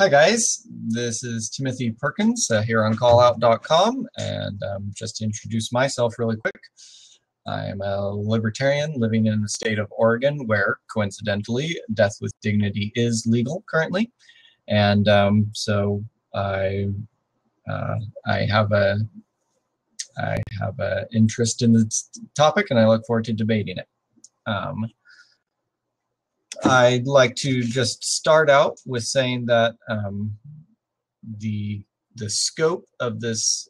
Hi guys, this is Timothy Perkins here on qallout.com, and just to introduce myself really quick, I'm a libertarian living in the state of Oregon where, coincidentally, death with dignity is legal currently, and so I have a interest in this topic, and I look forward to debating it. I'd like to just start out with saying that the scope of this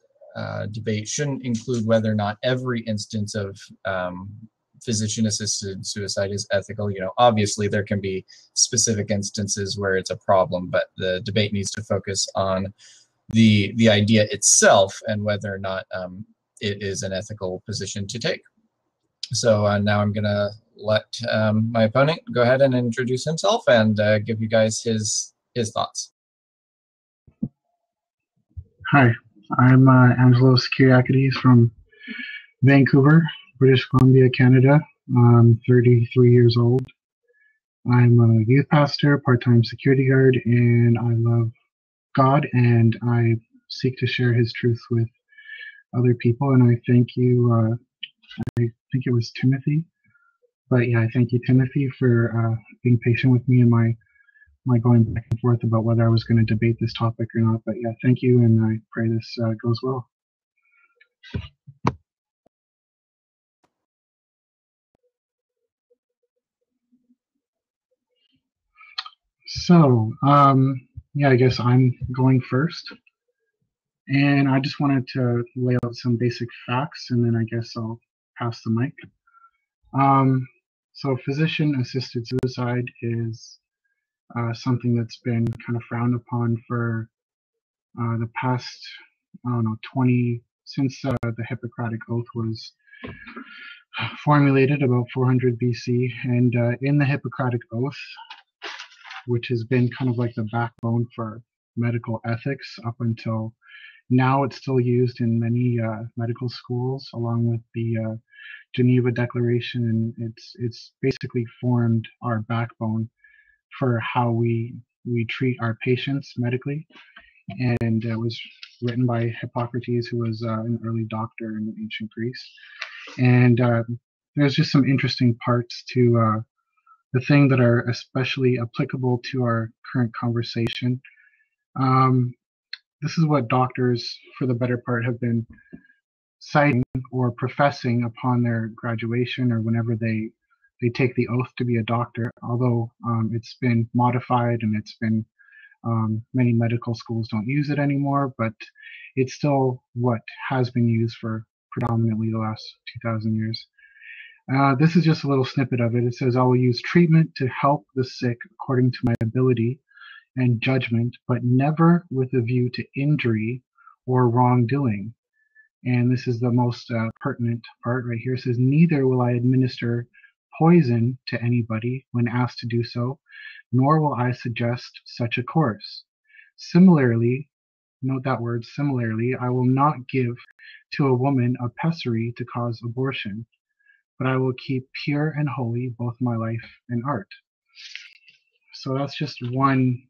debate shouldn't include whether or not every instance of physician-assisted suicide is ethical. You know, obviously there can be specific instances where it's a problem, but the debate needs to focus on the idea itself and whether or not it is an ethical position to take. So now I'm going to let my opponent go ahead and introduce himself and give you guys his thoughts. Hi, I'm Angelo Kyriakides from Vancouver, British Columbia, Canada. I'm 33 years old. I'm a youth pastor, part-time security guard, and I love God, and I seek to share His truth with other people. And I thank you, I think it was Timothy, but yeah, I thank you, Timothy, for being patient with me and my going back and forth about whether I was going to debate this topic or not. But yeah, thank you, and I pray this goes well. So, yeah, I guess I'm going first. And I just wanted to lay out some basic facts, and then I guess I'll pass the mic. So physician-assisted suicide is something that's been kind of frowned upon for the past, I don't know, since the Hippocratic Oath was formulated about 400 BC. And in the Hippocratic Oath, which has been kind of like the backbone for medical ethics up until now, it's still used in many medical schools, along with the Geneva Declaration, and it's basically formed our backbone for how we treat our patients medically. And it was written by Hippocrates, who was an early doctor in ancient Greece. And there's just some interesting parts to the thing that are especially applicable to our current conversation. This is what doctors, for the better part, have been citing or professing upon their graduation or whenever they take the oath to be a doctor, although it's been modified and it's been many medical schools don't use it anymore, but it's still what has been used for predominantly the last 2,000 years. This is just a little snippet of it. It says, "I will use treatment to help the sick according to my ability and judgment, but never with a view to injury or wrongdoing." And this is the most pertinent part right here. It says, "Neither will I administer poison to anybody when asked to do so, nor will I suggest such a course. Similarly," note that word, similarly, "I will not give to a woman a pessary to cause abortion, but I will keep pure and holy both my life and art." So that's just one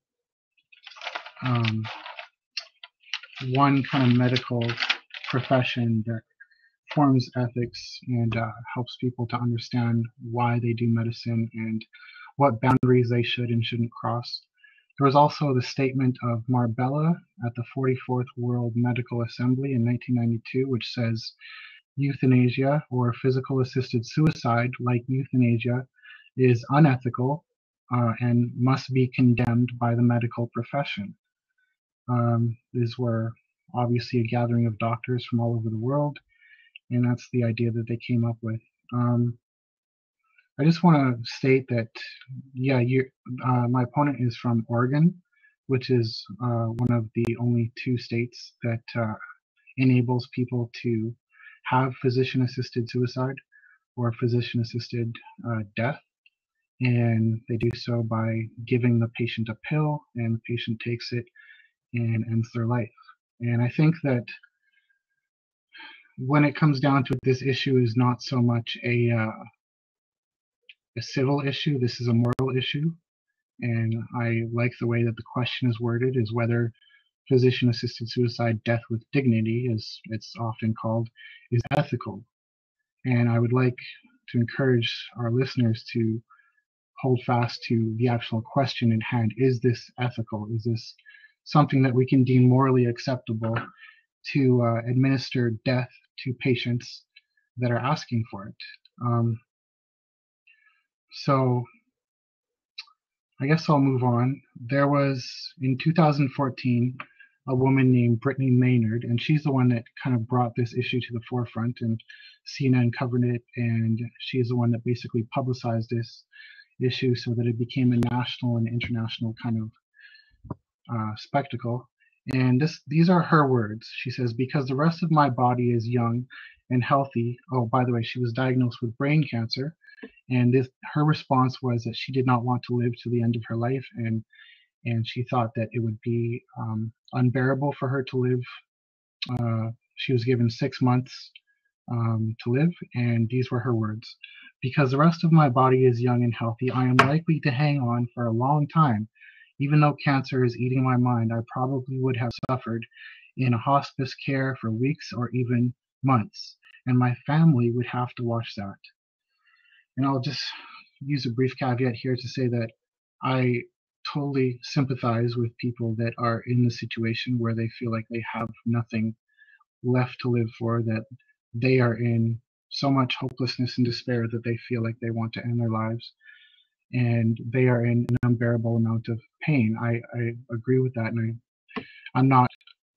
kind of medical profession that forms ethics and helps people to understand why they do medicine and what boundaries they should and shouldn't cross. There was also the statement of Marbella at the 44th World Medical Assembly in 1992, which says, "Euthanasia, or physical assisted suicide like euthanasia, is unethical and must be condemned by the medical profession." These were obviously a gathering of doctors from all over the world, and that's the idea that they came up with. I just want to state that, yeah, my opponent is from Oregon, which is one of the only 2 states that enables people to have physician-assisted suicide or physician-assisted death. And they do so by giving the patient a pill, and the patient takes it and ends their life. And I think that when it comes down to it, this issue is not so much a civil issue. This is a moral issue. And I like the way that the question is worded, is whether physician-assisted suicide, death with dignity, as it's often called, is ethical. And I would like to encourage our listeners to hold fast to the actual question at hand. Is this ethical? Is this something that we can deem morally acceptable to administer death to patients that are asking for it? So I guess I'll move on. There was, in 2014, a woman named Brittany Maynard, and she's the one that kind of brought this issue to the forefront, and CNN covered it, and she's the one that basically publicized this issue so that it became a national and international kind of spectacle. And these are her words. She says, "Because the rest of my body is young and healthy." Oh, by the way, she was diagnosed with brain cancer, and her response was that she did not want to live to the end of her life, and she thought that it would be unbearable for her to live. She was given 6 months to live, and these were her words: "Because the rest of my body is young and healthy, I am likely to hang on for a long time. Even though cancer is eating my mind, I probably would have suffered in a hospice care for weeks or even months, and my family would have to watch that." And I'll just use a brief caveat here to say that I totally sympathize with people that are in the situation where they feel like they have nothing left to live for, that they are in so much hopelessness and despair that they feel like they want to end their lives, and they are in an unbearable amount of pain. I agree with that, and I'm not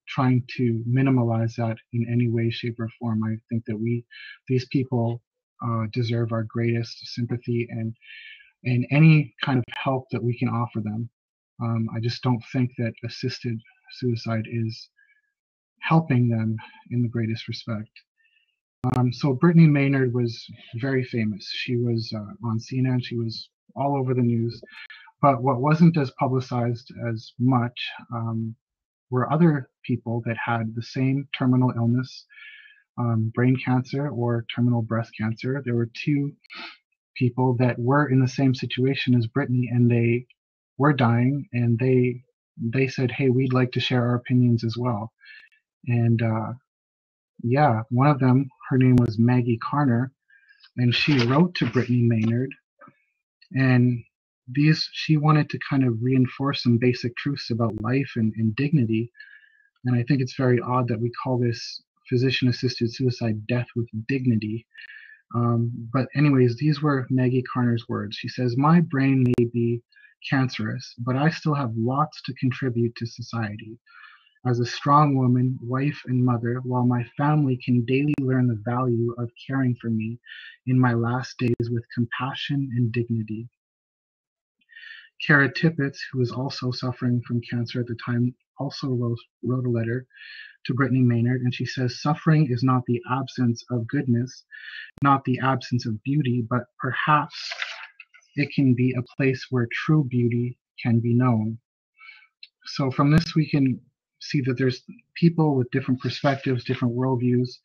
trying to minimize that in any way, shape, or form. I think that these people deserve our greatest sympathy and any kind of help that we can offer them. I just don't think that assisted suicide is helping them in the greatest respect. So Brittany Maynard was very famous. She was on CNN. She was all over the news. But what wasn't as publicized as much were other people that had the same terminal illness, brain cancer or terminal breast cancer. There were two people that were in the same situation as Brittany, and they were dying, and they said, "Hey, we'd like to share our opinions as well." And yeah, one of them, her name was Maggie Carner, and she wrote to Brittany Maynard, and she wanted to kind of reinforce some basic truths about life and dignity. And I think it's very odd that we call this physician-assisted suicide death with dignity. But anyways, these were Maggie Carner's words. She says, "My brain may be cancerous, but I still have lots to contribute to society. As a strong woman, wife, and mother, while my family can daily learn the value of caring for me in my last days with compassion and dignity." Kara Tippett, who was also suffering from cancer at the time, also wrote a letter to Brittany Maynard, and she says, "Suffering is not the absence of goodness, not the absence of beauty, but perhaps it can be a place where true beauty can be known." So from this, we can see that there's people with different perspectives, different worldviews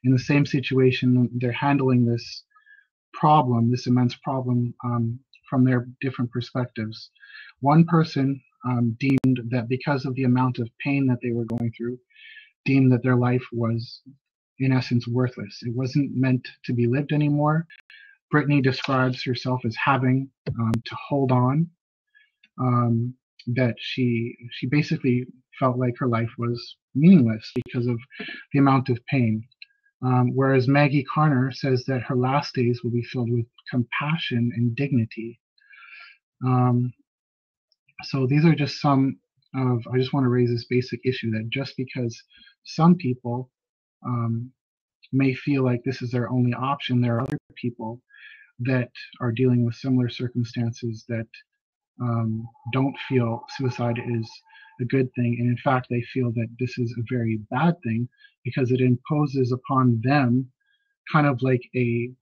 in the same situation. They're handling this problem, this immense problem, from their different perspectives. One person deemed that because of the amount of pain that they were going through, deemed that their life was, in essence, worthless. It wasn't meant to be lived anymore. Brittany describes herself as having to hold on, that she basically felt like her life was meaningless because of the amount of pain. Whereas Maggie Carner says that her last days will be filled with compassion and dignity. So these are just some of, I just want to raise this basic issue that just because some people may feel like this is their only option, there are other people that are dealing with similar circumstances that don't feel suicide is a good thing. And in fact, they feel that this is a very bad thing because it imposes upon them kind of like a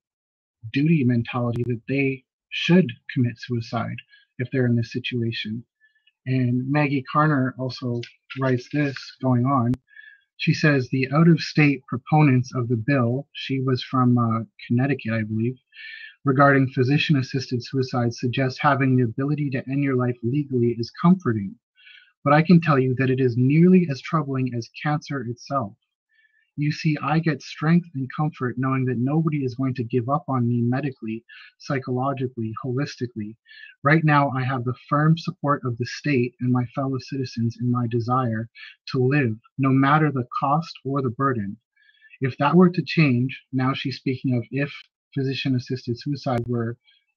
duty mentality that they should commit suicide if they're in this situation. And Maggie Carner also writes this going on. She says, "The out-of-state proponents of the bill," she was from Connecticut, I believe, regarding physician-assisted suicide suggests having the ability to end your life legally is comforting, but I can tell you that it is nearly as troubling as cancer itself. You see, I get strength and comfort knowing that nobody is going to give up on me medically, psychologically, holistically. Right now, I have the firm support of the state and my fellow citizens in my desire to live, no matter the cost or the burden. If that were to change, now she's speaking of if physician-assisted suicide were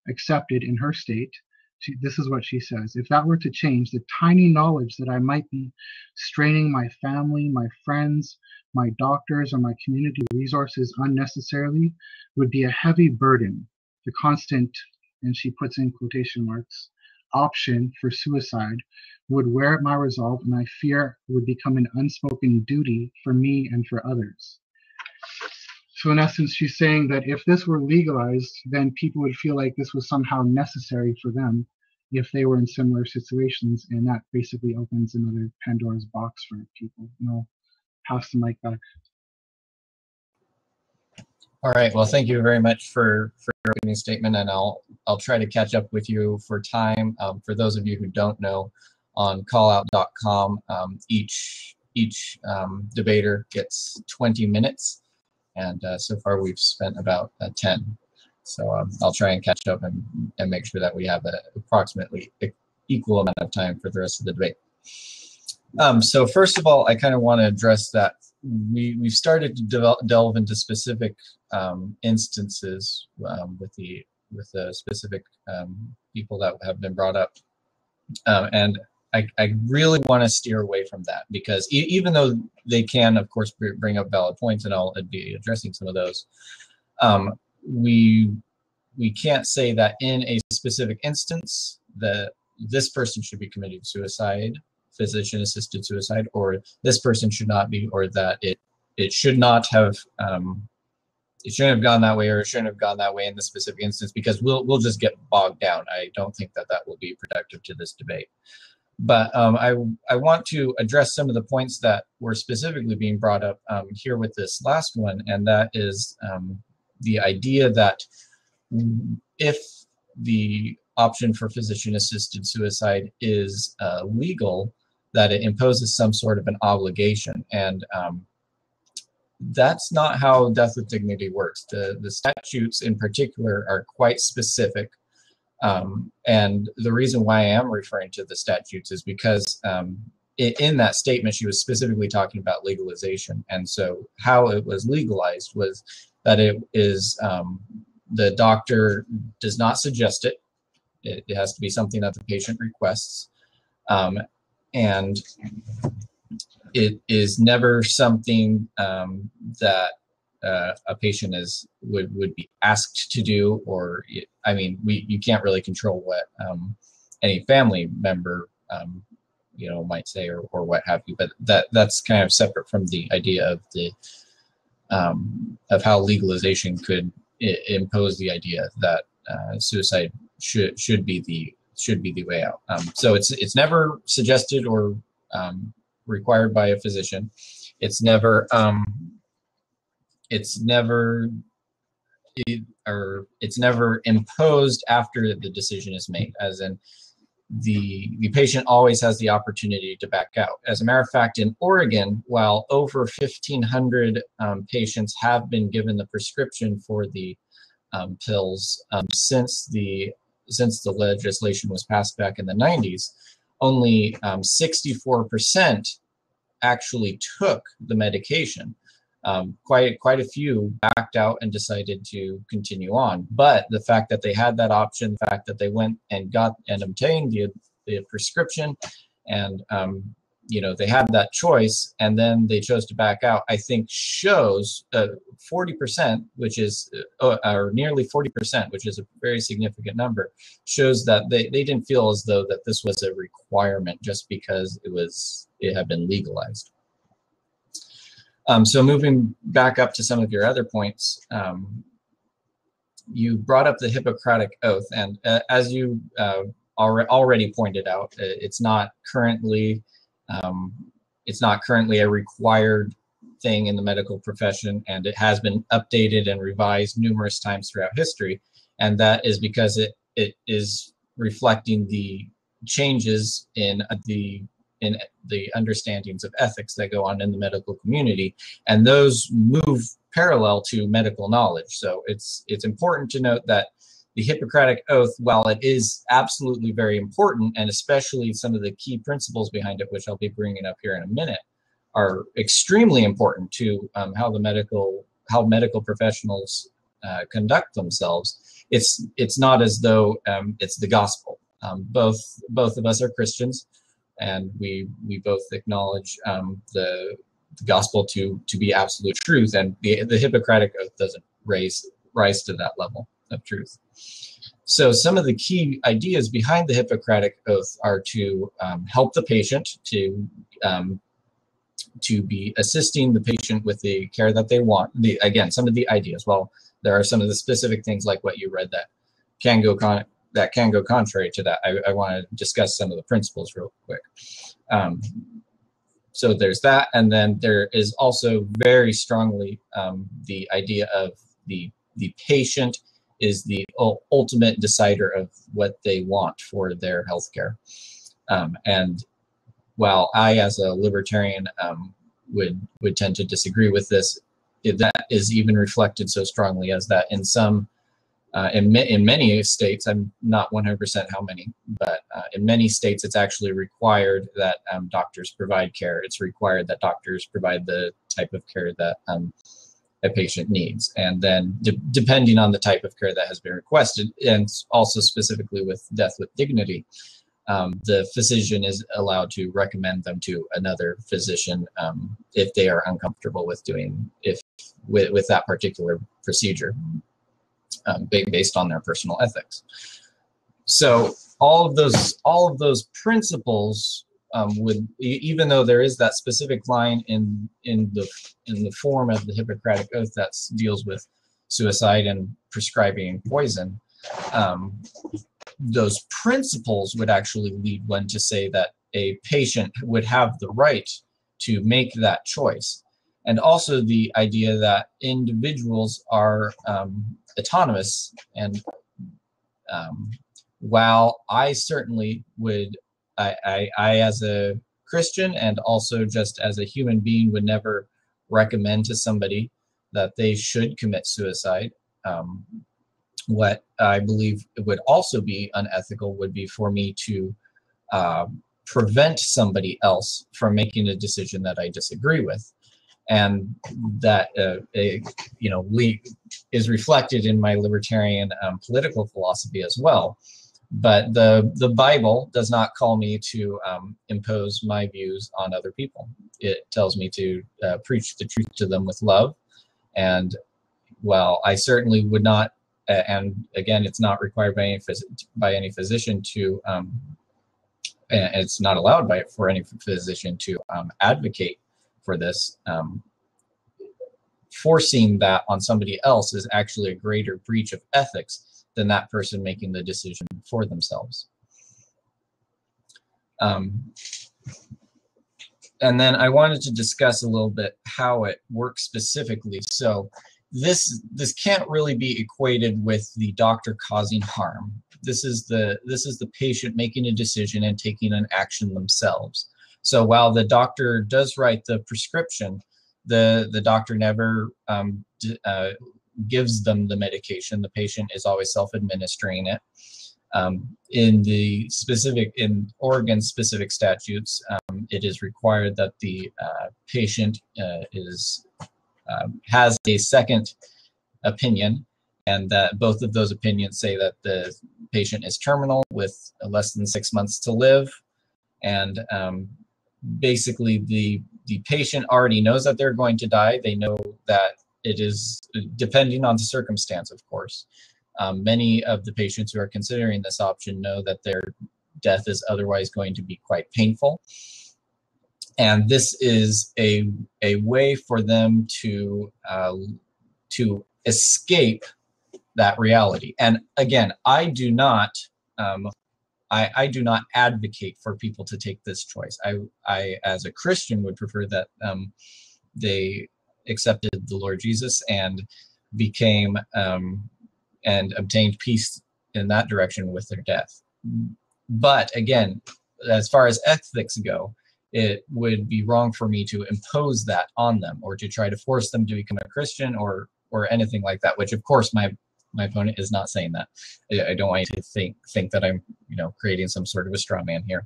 accepted in her state, this is what she says: if that were to change, the tiny knowledge that I might be straining my family, my friends, my doctors, or my community resources unnecessarily would be a heavy burden. The constant, and she puts in quotation marks, option for suicide would wear at my resolve, and I fear would become an unspoken duty for me and for others. So in essence, she's saying that if this were legalized, then people would feel like this was somehow necessary for them if they were in similar situations, and that basically opens another Pandora's box for people. I'll pass the mic back. All right. Well, thank you very much for your opening statement, and I'll try to catch up with you for time. For those of you who don't know, on qallout.com, each debater gets 20 minutes. And so far we've spent about 10. So I'll try and catch up and make sure that we have an approximately equal amount of time for the rest of the debate. So first of all, I kind of want to address that we've started to delve into specific instances with the specific people that have been brought up. And I really want to steer away from that, because even though they can, of course, bring up valid points, and I'll be addressing some of those, we can't say that in a specific instance that this person should be committing suicide, physician-assisted suicide, or this person should not be, or that it should not have it shouldn't have gone that way, or it shouldn't have gone that way in this specific instance, because we'll just get bogged down. I don't think that will be productive to this debate. But I want to address some of the points that were specifically being brought up here with this last one, and that is the idea that if the option for physician-assisted suicide is legal, that it imposes some sort of an obligation. And that's not how death with dignity works. The statutes in particular are quite specific. And the reason why I am referring to the statutes is because in that statement, she was specifically talking about legalization. And so how it was legalized was that it is, the doctor does not suggest it. It has to be something that the patient requests. And it is never something that a patient would be asked to do, or I mean, you can't really control what any family member might say or what have you, but that's kind of separate from the idea of the of how legalization could impose the idea that suicide should be the way out. So it's never suggested or required by a physician. It's never imposed after the decision is made, as in the patient always has the opportunity to back out. As a matter of fact, in Oregon, while over 1,500 patients have been given the prescription for the pills since the legislation was passed back in the 90s, only 64% actually took the medication. Quite a few backed out and decided to continue on. But the fact that they had that option, the fact that they went and got and obtained the prescription, and they had that choice, and then they chose to back out, I think shows 40%, which is or nearly 40%, which is a very significant number, shows that they didn't feel as though that this was a requirement just because it had been legalized. So moving back up to some of your other points, you brought up the Hippocratic Oath, and as you already pointed out, it's not currently a required thing in the medical profession, and it has been updated and revised numerous times throughout history. and that is because it is reflecting the changes in the understandings of ethics that go on in the medical community, and those move parallel to medical knowledge. So it's important to note that the Hippocratic Oath, while it is absolutely very important, and especially some of the key principles behind it, which I'll be bringing up here in a minute, are extremely important to how medical professionals conduct themselves. It's not as though it's the gospel. Both of us are Christians, and we both acknowledge the gospel to be absolute truth, and the Hippocratic Oath doesn't rise to that level of truth. So some of the key ideas behind the Hippocratic Oath are to help the patient, to be assisting the patient with the care that they want. Again, some of the ideas. Well, there are some of the specific things like what you read that can go contrary to that. I want to discuss some of the principles real quick. So there's that, and then there is also very strongly the idea of the patient is the ultimate decider of what they want for their healthcare. And while I, as a libertarian, would tend to disagree with this, that is even reflected so strongly as that in some, in many states, I'm not 100% how many, but in many states it's actually required that doctors provide care. It's required that doctors provide the type of care that a patient needs. And then depending on the type of care that has been requested, and also specifically with death with dignity, the physician is allowed to recommend them to another physician if they are uncomfortable with doing with that particular procedure, based on their personal ethics. So all of those principles would, even though there is that specific line in the form of the Hippocratic Oath that deals with suicide and prescribing poison, those principles would actually lead one to say that a patient would have the right to make that choice. And also the idea that individuals are autonomous. And while I certainly would, I as a Christian and also just as a human being would never recommend to somebody that they should commit suicide. What I believe would also be unethical would be for me to prevent somebody else from making a decision that I disagree with, and that is reflected in my libertarian political philosophy as well. But the Bible does not call me to impose my views on other people. It tells me to preach the truth to them with love, and while I certainly would not. And again, it's not required by any physician to, and it's not allowed for any physician to advocate for this. Forcing that on somebody else is actually a greater breach of ethics than that person making the decision for themselves. And then I wanted to discuss a little bit how it works specifically. So this can't really be equated with the doctor causing harm. This is the patient making a decision and taking an action themselves. So while the doctor does write the prescription, the doctor never gives them the medication. The patient is always self-administering it. In Oregon specific statutes, it is required that the patient has a second opinion, and that both of those opinions say that the patient is terminal with less than 6 months to live, and basically the patient already knows that they're going to die. They know that it is, depending on the circumstance, of course. Many of the patients who are considering this option know that their death is otherwise going to be quite painful. And this is a way for them to escape that reality. And again, I do not advocate for people to take this choice. I as a Christian would prefer that they accepted the Lord Jesus and became and obtained peace in that direction with their death. But again, as far as ethics go, it would be wrong for me to impose that on them or to try to force them to become a Christian or anything like that, which of course my opponent is not saying that. I don't want you to think that I'm, creating some sort of a straw man here.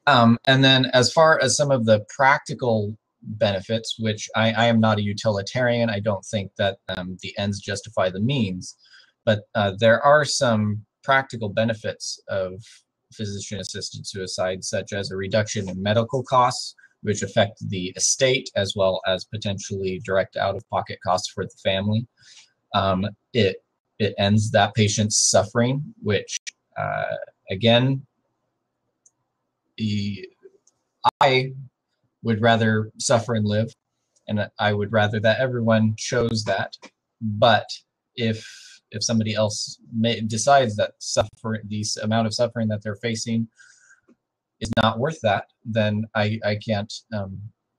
And then as far as some of the practical benefits, which I am not a utilitarian, I don't think that the ends justify the means, but there are some practical benefits of physician-assisted suicide, such as a reduction in medical costs, which affect the estate, as well as potentially direct out-of-pocket costs for the family. It ends that patient's suffering, which, again, I would rather suffer and live, and I would rather that everyone chose that. But if somebody else decides that the amount of suffering that they're facing is not worth that, then I can't.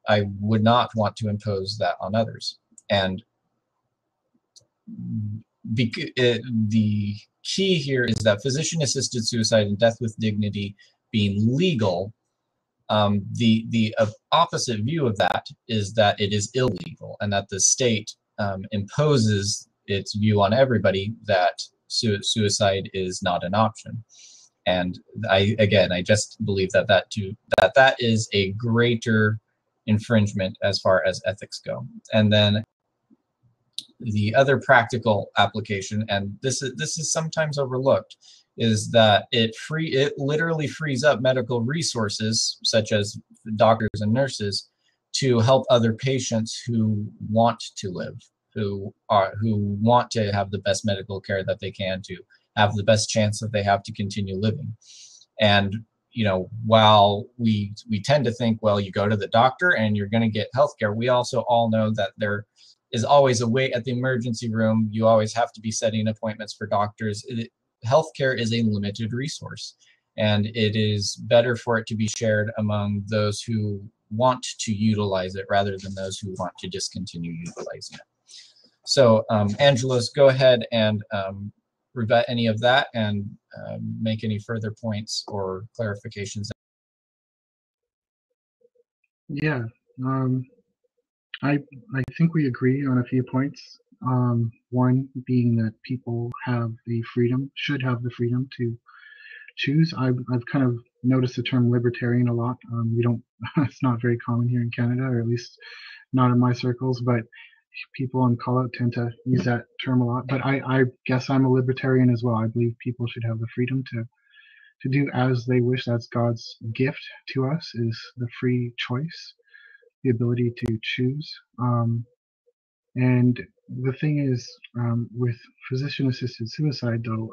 I would not want to impose that on others. And the key here is that physician-assisted suicide and death with dignity being legal. The opposite view of that is that it is illegal, and that the state imposes its view on everybody that suicide is not an option. And I just believe that is a greater infringement as far as ethics go. And then the other practical application, and this is sometimes overlooked, is that it literally frees up medical resources, such as doctors and nurses, to help other patients who want to live, who want to have the best medical care that they can, to have the best chance that they have to continue living. And while we tend to think, well, you go to the doctor and you're going to get healthcare, we also all know that there is always a wait at the emergency room. You always have to be setting appointments for doctors. Healthcare is a limited resource, and it is better for it to be shared among those who want to utilize it rather than those who want to discontinue utilizing it. So, Angelos, go ahead and rebut any of that and make any further points or clarifications. Yeah, I think we agree on a few points. One being that people should have the freedom to choose. I've kind of noticed the term libertarian a lot. We don't, it's not very common here in Canada, or at least not in my circles, but people on call out tend to use that term a lot. But I guess I'm a libertarian as well. I believe people should have the freedom to do as they wish. That's God's gift to us, is the free choice, the ability to choose. And the thing is, with physician-assisted suicide, though,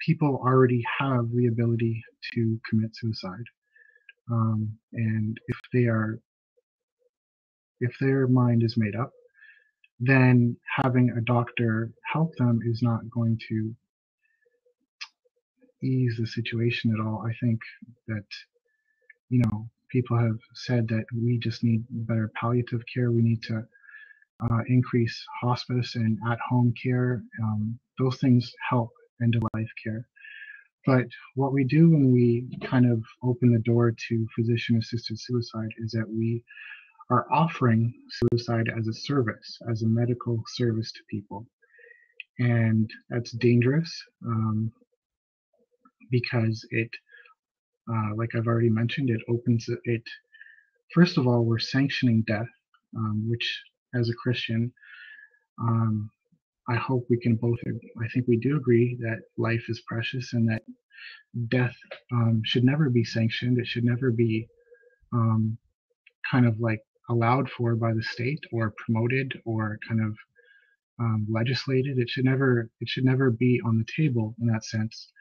people already have the ability to commit suicide, and if their mind is made up, then having a doctor help them is not going to ease the situation at all. I think that people have said that we just need better palliative care. We need to increase hospice and at-home care. Those things help end-of-life care. But what we do when we kind of open the door to physician-assisted suicide is that we are offering suicide as a service, as a medical service to people. And that's dangerous because it, like I've already mentioned, it first of all, we're sanctioning death, which as a Christian, I hope we can both, I think we do agree that life is precious and that death should never be sanctioned. It should never be kind of like allowed for by the state or promoted or kind of legislated. It should never be on the table in that sense.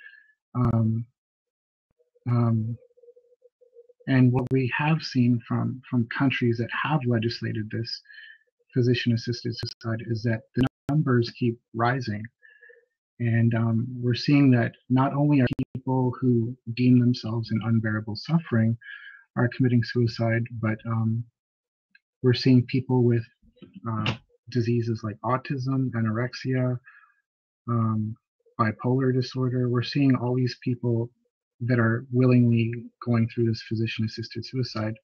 And what we have seen from countries that have legislated this physician-assisted suicide is that the numbers keep rising. And we're seeing that not only are people who deem themselves in unbearable suffering are committing suicide, but we're seeing people with diseases like autism, anorexia, bipolar disorder. We're seeing all these people that are willingly going through this physician-assisted suicide.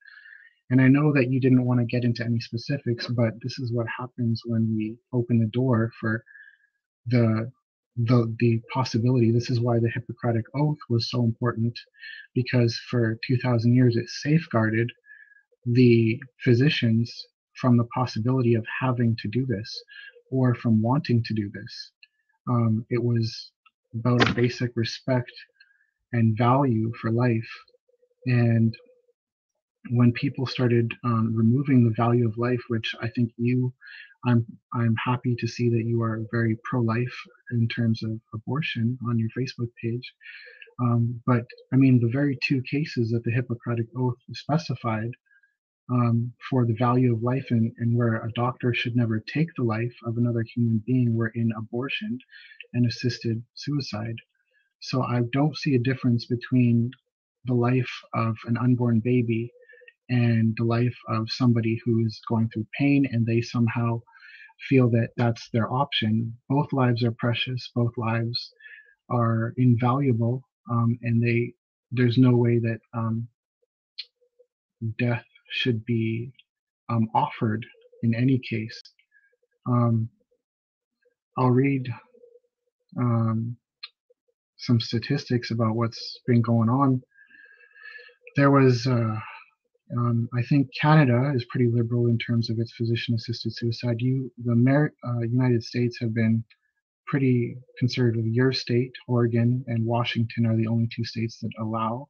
And I know that you didn't want to get into any specifics, but this is what happens when we open the door for the the possibility. This is why the Hippocratic Oath was so important, because for 2,000 years it safeguarded the physicians from the possibility of having to do this or from wanting to do this. It was about a basic respect and value for life. And when people started removing the value of life, which I think I'm happy to see that you are very pro-life in terms of abortion on your Facebook page. But I mean, the very two cases that the Hippocratic Oath specified for the value of life and where a doctor should never take the life of another human being were in abortion and assisted suicide. So I don't see a difference between the life of an unborn baby and the life of somebody who is going through pain and they somehow feel that that's their option. Both lives are precious, both lives are invaluable, and there's no way that death should be offered in any case. I'll read some statistics about what's been going on. There was I think Canada is pretty liberal in terms of its physician-assisted suicide. The United States have been pretty conservative. Your state, Oregon, and Washington are the only two states that allow,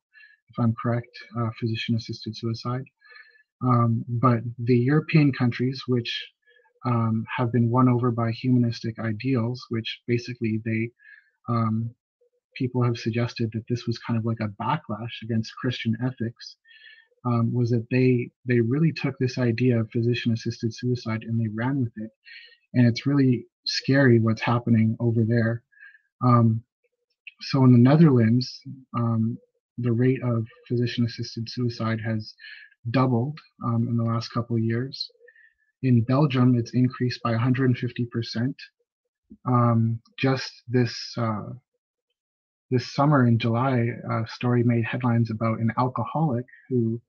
if I'm correct, physician-assisted suicide. But the European countries, which have been won over by humanistic ideals, which basically people have suggested that this was kind of like a backlash against Christian ethics. Was that they really took this idea of physician-assisted suicide and they ran with it, and it's really scary what's happening over there. So in the Netherlands, the rate of physician-assisted suicide has doubled in the last couple of years. In Belgium, it's increased by 150%. Just this summer in July, a story made headlines about an alcoholic who,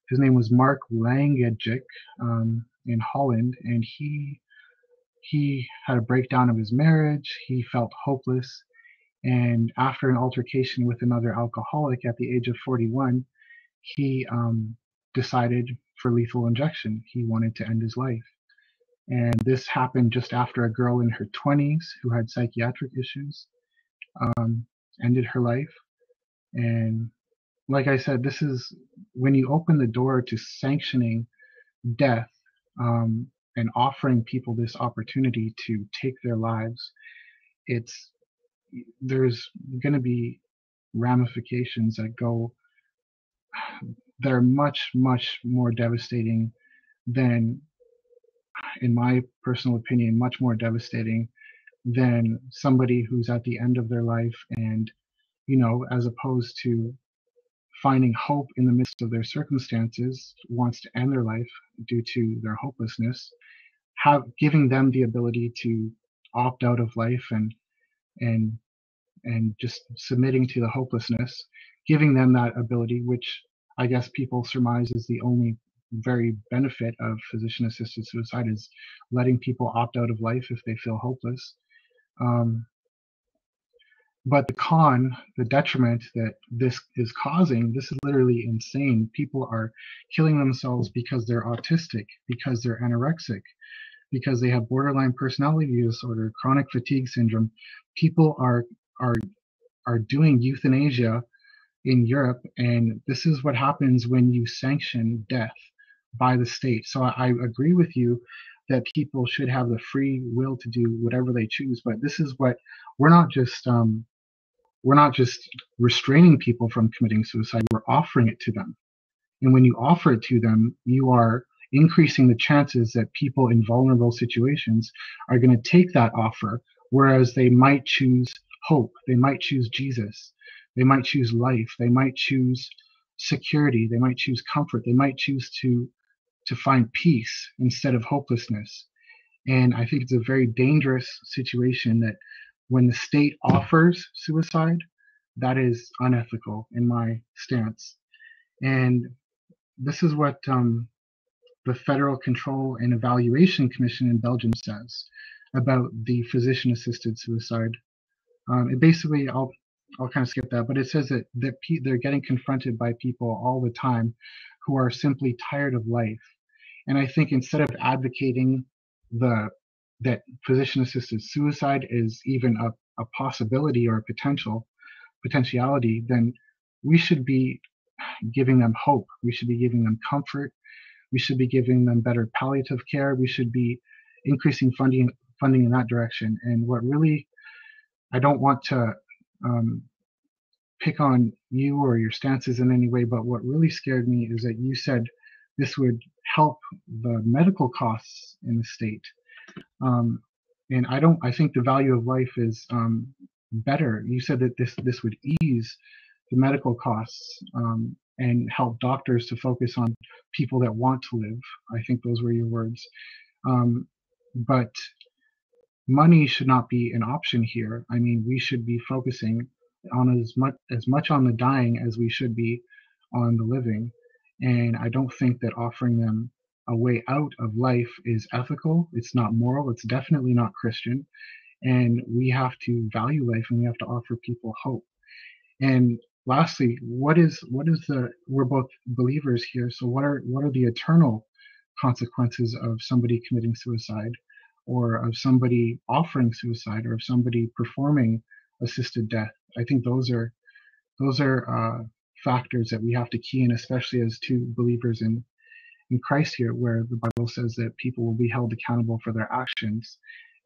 his name was Mark Langejic, in Holland, and he had a breakdown of his marriage. He felt hopeless, and after an altercation with another alcoholic at the age of 41, he decided for lethal injection. He wanted to end his life. And this happened just after a girl in her 20s who had psychiatric issues ended her life. And like I said, this is when you open the door to sanctioning death and offering people this opportunity to take their lives, there's going to be ramifications that are much, much more devastating than, in my personal opinion, much more devastating than somebody who's at the end of their life and, as opposed to finding hope in the midst of their circumstances, wants to end their life due to their hopelessness, giving them the ability to opt out of life and just submitting to the hopelessness, giving them that ability, which I guess people surmise is the only very benefit of physician-assisted suicide, is letting people opt out of life if they feel hopeless. But the detriment that this is causing, this is literally insane. People are killing themselves because they're autistic, because they're anorexic, because they have borderline personality disorder, chronic fatigue syndrome. People are doing euthanasia in Europe, and this is what happens when you sanction death by the state. So I agree with you that people should have the free will to do whatever they choose, but this is what we're not just restraining people from committing suicide, we're offering it to them. And when you offer it to them, you are increasing the chances that people in vulnerable situations are going to take that offer, whereas they might choose hope, they might choose Jesus, they might choose life, they might choose security, they might choose comfort, they might choose to find peace instead of hopelessness. And I think it's a very dangerous situation that when the state offers suicide, that is unethical in my stance. And this is what the Federal Control and Evaluation Commission in Belgium says about the physician-assisted suicide. It basically, I'll kind of skip that, but it says that they're getting confronted by people all the time who are simply tired of life. And I think instead of advocating that physician-assisted suicide is even a possibility or a potentiality, then we should be giving them hope. We should be giving them comfort. We should be giving them better palliative care. We should be increasing funding in that direction. And what really, I don't want to pick on you or your stances in any way, but what really scared me is that you said this would help the medical costs in the state. And I think the value of life is better. You said that this would ease the medical costs and help doctors to focus on people that want to live. I think those were your words. But money should not be an option here. I mean, we should be focusing on as much on the dying as we should be on the living. And I don't think that offering them a way out of life is ethical. It's not moral. It's definitely not Christian. And we have to value life, and we have to offer people hope. And lastly, we're both believers here, so what are the eternal consequences of somebody committing suicide, or of somebody offering suicide, or of somebody performing assisted death? I think those are factors that we have to key in, especially as two believers in Christ here, where the Bible says that people will be held accountable for their actions,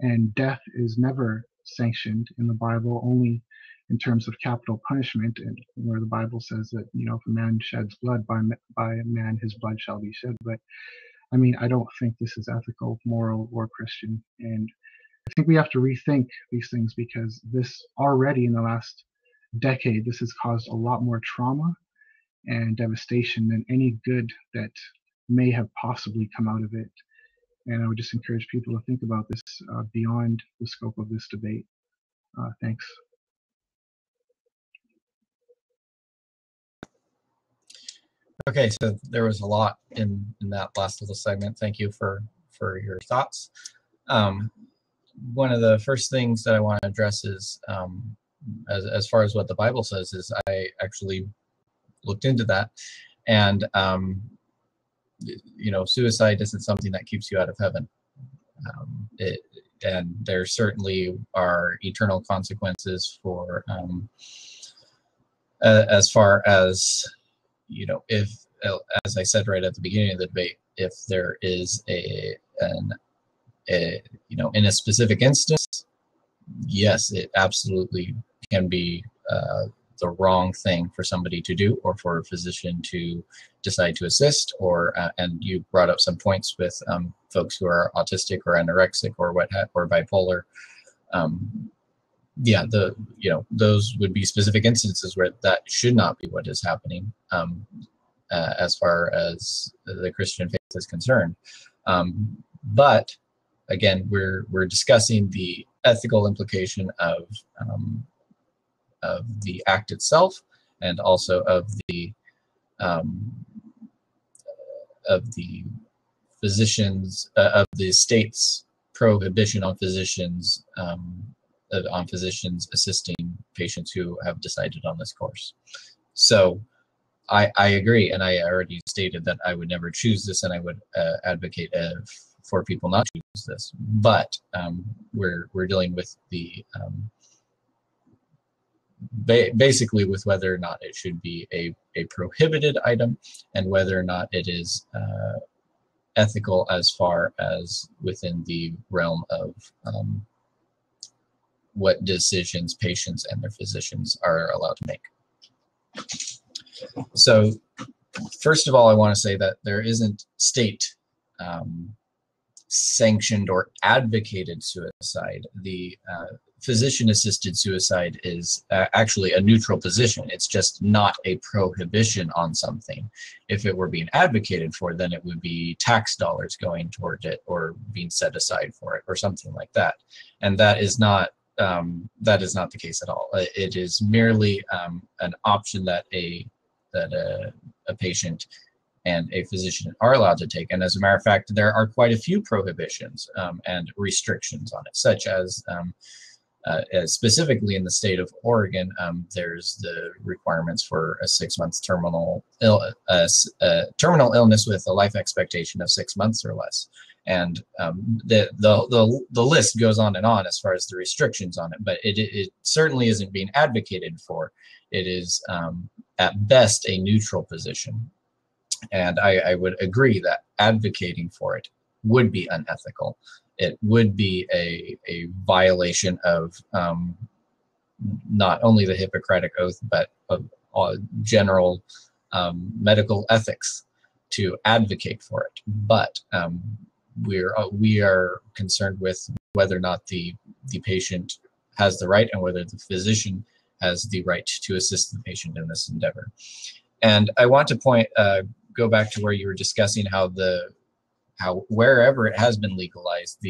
and death is never sanctioned in the Bible, only in terms of capital punishment, and where the Bible says that, you know, if a man sheds blood, by a man his blood shall be shed. But I mean, I don't think this is ethical, moral, or Christian, and I think we have to rethink these things, because this already in the last decade, this has caused a lot more trauma and devastation than any good that may have possibly come out of it. And I would just encourage people to think about this beyond the scope of this debate. Thanks. Okay, so there was a lot in that last little segment. Thank you for your thoughts. One of the first things that I want to address is, as far as what the Bible says, is I actually looked into that, and you know, suicide isn't something that keeps you out of heaven. And there certainly are eternal consequences for, as far as, you know, if, as I said right at the beginning of the debate, if there is a you know, in a specific instance, yes, it absolutely can be the wrong thing for somebody to do, or for a physician to decide to assist, or and you brought up some points with folks who are autistic or anorexic or or bipolar. Yeah, you know, those would be specific instances where that should not be what is happening, as far as the Christian faith is concerned. But again, we're discussing the ethical implication of the act itself, and also of the physicians, of the state's prohibition on physicians assisting patients who have decided on this course. So I agree, and I already stated that I would never choose this, and I would advocate for people not to choose this. But we're dealing with the basically with whether or not it should be a prohibited item, and whether or not it is ethical as far as within the realm of what decisions patients and their physicians are allowed to make. So first of all, I want to say that there isn't state sanctioned or advocated suicide. The physician-assisted suicide is actually a neutral position. It's just not a prohibition on something. If it were being advocated for, then it would be tax dollars going toward it or being set aside for it or something like that. And that is not the case at all. It is merely an option that a patient and a physician are allowed to take. And as a matter of fact, there are quite a few prohibitions and restrictions on it, such as specifically in the state of Oregon, there's the requirements for a 6-month terminal illness with a life expectation of 6 months or less. And the list goes on and on as far as the restrictions on it, but it certainly isn't being advocated for. It is at best a neutral position. And I would agree that advocating for it would be unethical. It would be a violation of not only the Hippocratic Oath, but of general medical ethics to advocate for it. But we are concerned with whether or not the patient has the right and whether the physician has the right to assist the patient in this endeavor. And I want to go back to where you were discussing how wherever it has been legalized,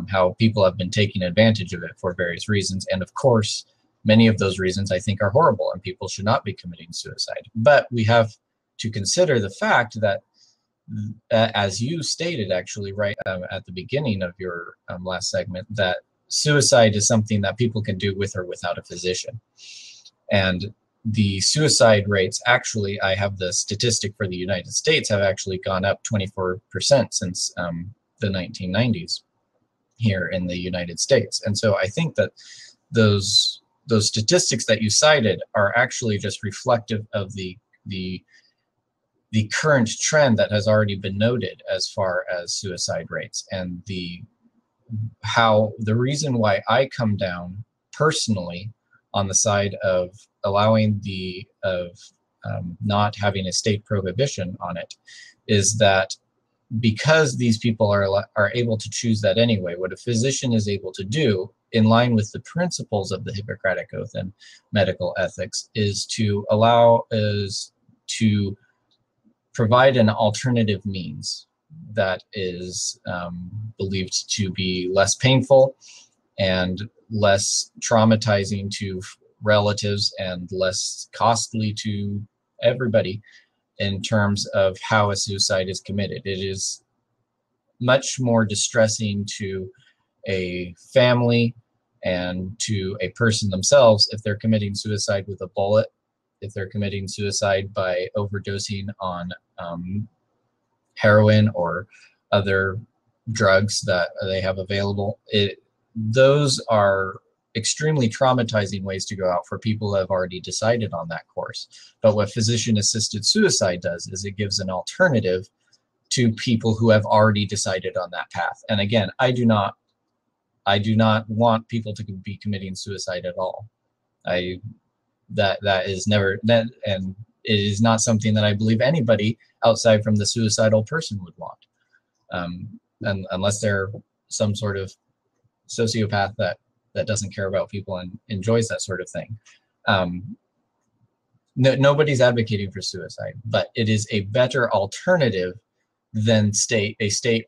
how people have been taking advantage of it for various reasons. And of course, many of those reasons I think are horrible and people should not be committing suicide. But we have to consider the fact that, as you stated actually right at the beginning of your last segment, that suicide is something that people can do with or without a physician. And the suicide rates, actually, I have the statistic for the United States, have actually gone up 24% since the 1990s here in the United States. And so I think that those statistics that you cited are actually just reflective of the current trend that has already been noted as far as suicide rates, and the reason why I come down personally on the side of allowing not having a state prohibition on it is that because these people are able to choose that anyway, what a physician is able to do in line with the principles of the Hippocratic Oath and medical ethics is to provide an alternative means that is believed to be less painful and less traumatizing to relatives and less costly to everybody in terms of how a suicide is committed. It is much more distressing to a family and to a person themselves if they're committing suicide with a bullet, if they're committing suicide by overdosing on heroin or other drugs that they have available. Those are extremely traumatizing ways to go out for people who have already decided on that course. But what physician-assisted suicide does is it gives an alternative to people who have already decided on that path. And again, I do not want people to be committing suicide at all. That is never that, and it is not something that I believe anybody outside from the suicidal person would want, and unless they're some sort of sociopath that doesn't care about people and enjoys that sort of thing. Nobody's advocating for suicide, but it is a better alternative than a state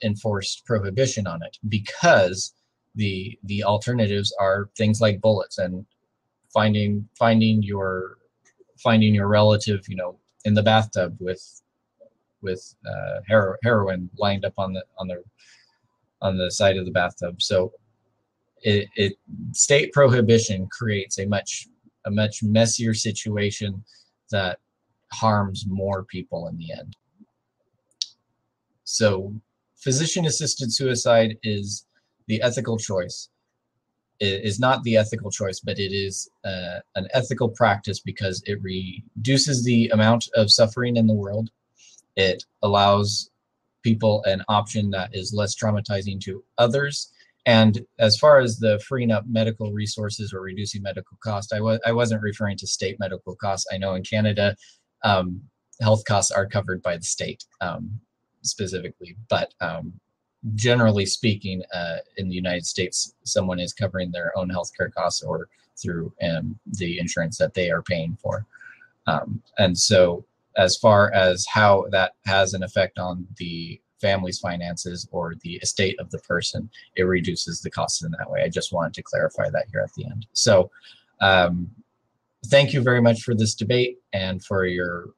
enforced prohibition on it, because the alternatives are things like bullets and finding your relative, in the bathtub with heroin lined up on the side of the bathtub. So state prohibition creates a much messier situation that harms more people in the end. So physician-assisted suicide is the ethical choice. It is not the ethical choice, but it is an ethical practice because it reduces the amount of suffering in the world. It allows people an option that is less traumatizing to others. And as far as the freeing up medical resources or reducing medical cost, I wasn't referring to state medical costs. I know in Canada, health costs are covered by the state. specifically, but generally speaking, in the United States, someone is covering their own healthcare costs or through the insurance that they are paying for. And so as far as how that has an effect on the family's finances or the estate of the person, it reduces the costs in that way. I just wanted to clarify that here at the end. So thank you very much for this debate and for your